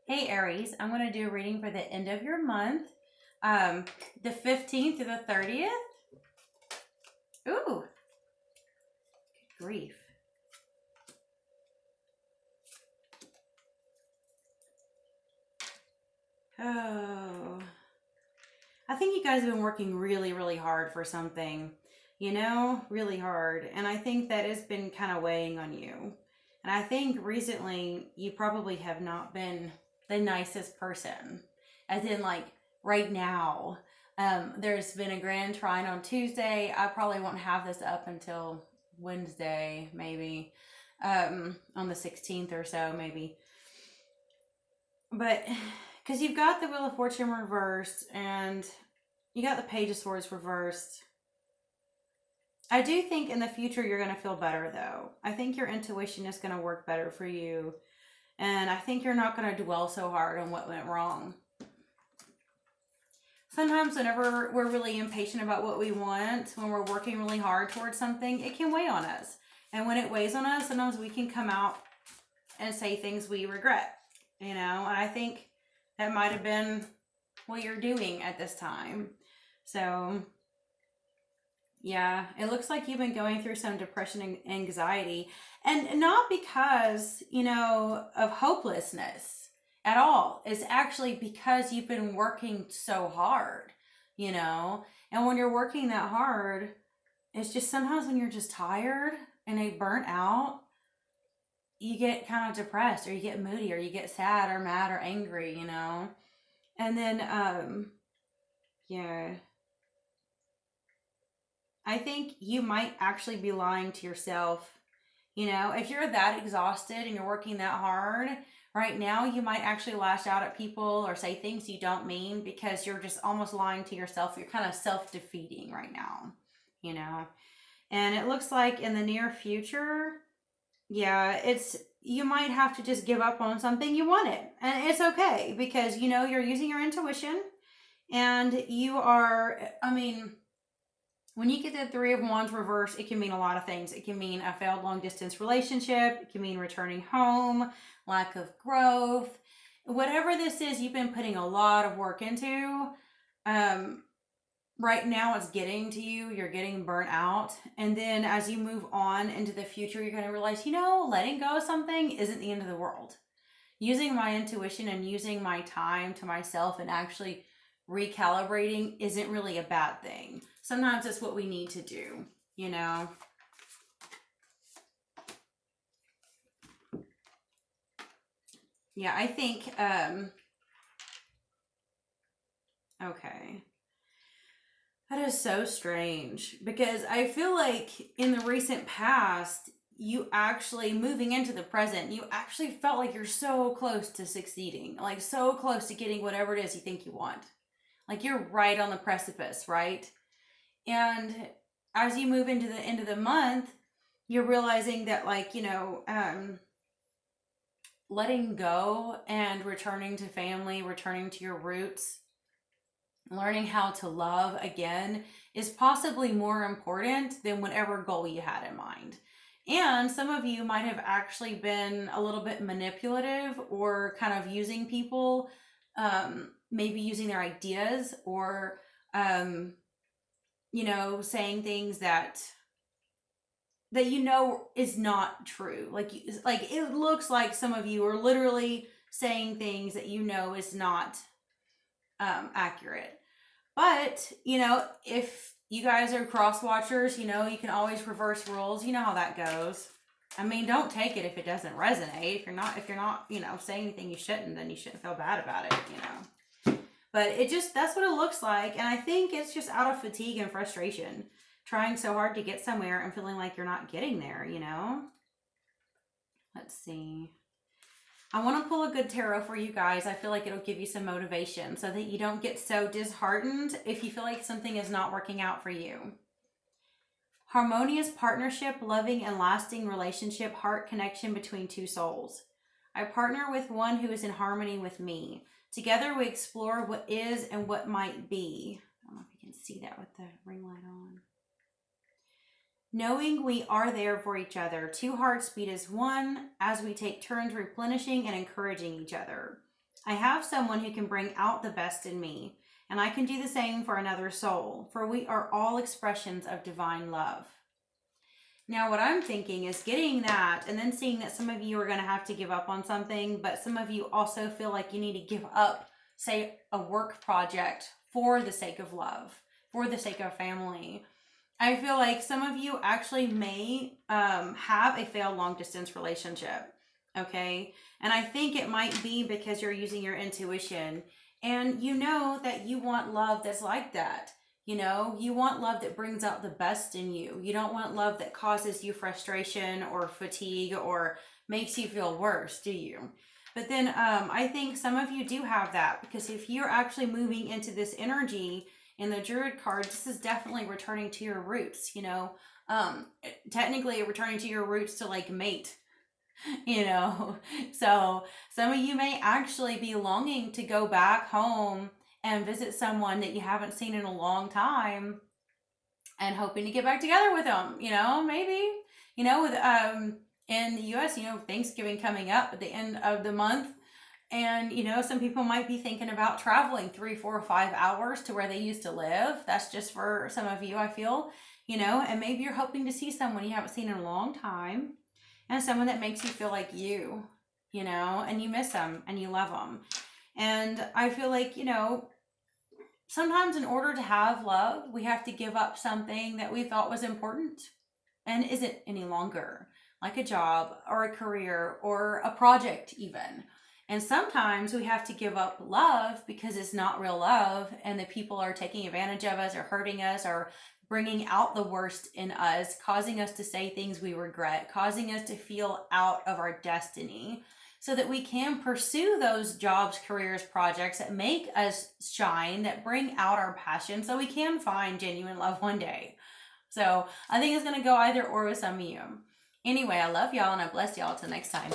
Hey Aries, I'm going to do a reading for the end of your month, the 15th to the 30th. Ooh, good grief. Oh, I think you guys have been working really, really hard for something, really hard. And I think that has been kind of weighing on you. And I think recently you probably have not been the nicest person, as in, like, right now. There's been a grand trine on Tuesday. I probably won't have this up until Wednesday, maybe, on the 16th or so, maybe. But because you've got the Wheel of Fortune reversed and you got the Page of Swords reversed. I do think in the future you're going to feel better, though. I think your intuition is going to work better for you. And I think you're not going to dwell so hard on what went wrong. Sometimes whenever we're really impatient about what we want, when we're working really hard towards something, it can weigh on us. And when it weighs on us, sometimes we can come out and say things we regret, And I think that might have been what you're doing at this time. So, yeah, it looks like you've been going through some depression and anxiety, and not because, of hopelessness at all. It's actually because you've been working so hard, and when you're working that hard, it's just sometimes when you're just tired and burnt out, you get kind of depressed, or you get moody, or you get sad or mad or angry, and then, yeah. I think you might actually be lying to yourself. If you're that exhausted and you're working that hard right now, you might actually lash out at people or say things you don't mean because you're just almost lying to yourself. You're kind of self-defeating right now, you know. And it looks like in the near future, yeah, you might have to just give up on something you wanted. And it's okay because you're using your intuition and you are, when you get the Three of Wands reversed, it can mean a lot of things. It can mean a failed long distance relationship. It can mean returning home, lack of growth. Whatever this is, you've been putting a lot of work into. Right now it's getting to you. You're getting burnt out. And then as you move on into the future, you're going to realize, letting go of something isn't the end of the world. Using my intuition and using my time to myself and actually recalibrating isn't really a bad thing. Sometimes it's what we need to do, Yeah, I think, okay. That is so strange because I feel like in the recent past, you actually, moving into the present, you actually felt like you're so close to succeeding, like so close to getting whatever it is you think you want. Like you're right on the precipice, right? And as you move into the end of the month, you're realizing that, like, letting go and returning to family, returning to your roots, learning how to love again is possibly more important than whatever goal you had in mind. And some of you might have actually been a little bit manipulative or kind of using people, maybe using their ideas or, saying things that is not true. Like it looks like some of you are literally saying things that is not accurate. But if you guys are cross watchers, you can always reverse roles. You know how that goes. Don't take it if it doesn't resonate. If you're not saying anything you shouldn't, then you shouldn't feel bad about it. But that's what it looks like. And I think it's just out of fatigue and frustration, trying so hard to get somewhere and feeling like you're not getting there, Let's see. I want to pull a good tarot for you guys. I feel like it'll give you some motivation so that you don't get so disheartened if you feel like something is not working out for you. Harmonious partnership, loving and lasting relationship, heart connection between two souls. I partner with one who is in harmony with me. Together we explore what is and what might be. I don't know if you can see that with the ring light on. Knowing we are there for each other. Two hearts beat as one as we take turns replenishing and encouraging each other. I have someone who can bring out the best in me, and I can do the same for another soul, for we are all expressions of divine love. Now, what I'm thinking is getting that and then seeing that some of you are going to have to give up on something, but some of you also feel like you need to give up, say, a work project for the sake of love, for the sake of family. I feel like some of you actually may have a failed long distance relationship. Okay. And I think it might be because you're using your intuition and you know that you want love that's like that. You know, you want love that brings out the best in you. You don't want love that causes you frustration or fatigue or makes you feel worse, do you? But then I think some of you do have that, because if you're actually moving into this energy in the Druid card, this is definitely returning to your roots, you know. Technically returning to your roots to like mate, you know. So some of you may actually be longing to go back home and visit someone that you haven't seen in a long time and hoping to get back together with them, you know, maybe, you know, with in the US, you know, Thanksgiving coming up at the end of the month. And, you know, some people might be thinking about traveling 3, 4, 5 hours to where they used to live. That's just for some of you, I feel, you know, and maybe you're hoping to see someone you haven't seen in a long time and someone that makes you feel like you know, and you miss them and you love them. And I feel like, you know, sometimes in order to have love, we have to give up something that we thought was important and isn't any longer, like a job or a career or a project even. And sometimes we have to give up love because it's not real love and the people are taking advantage of us or hurting us or bringing out the worst in us, causing us to say things we regret, causing us to feel out of our destiny, so that we can pursue those jobs, careers, projects that make us shine, that bring out our passion, so we can find genuine love one day. So I think it's going to go either or with some of you. Anyway, I love y'all and I bless y'all. Till next time.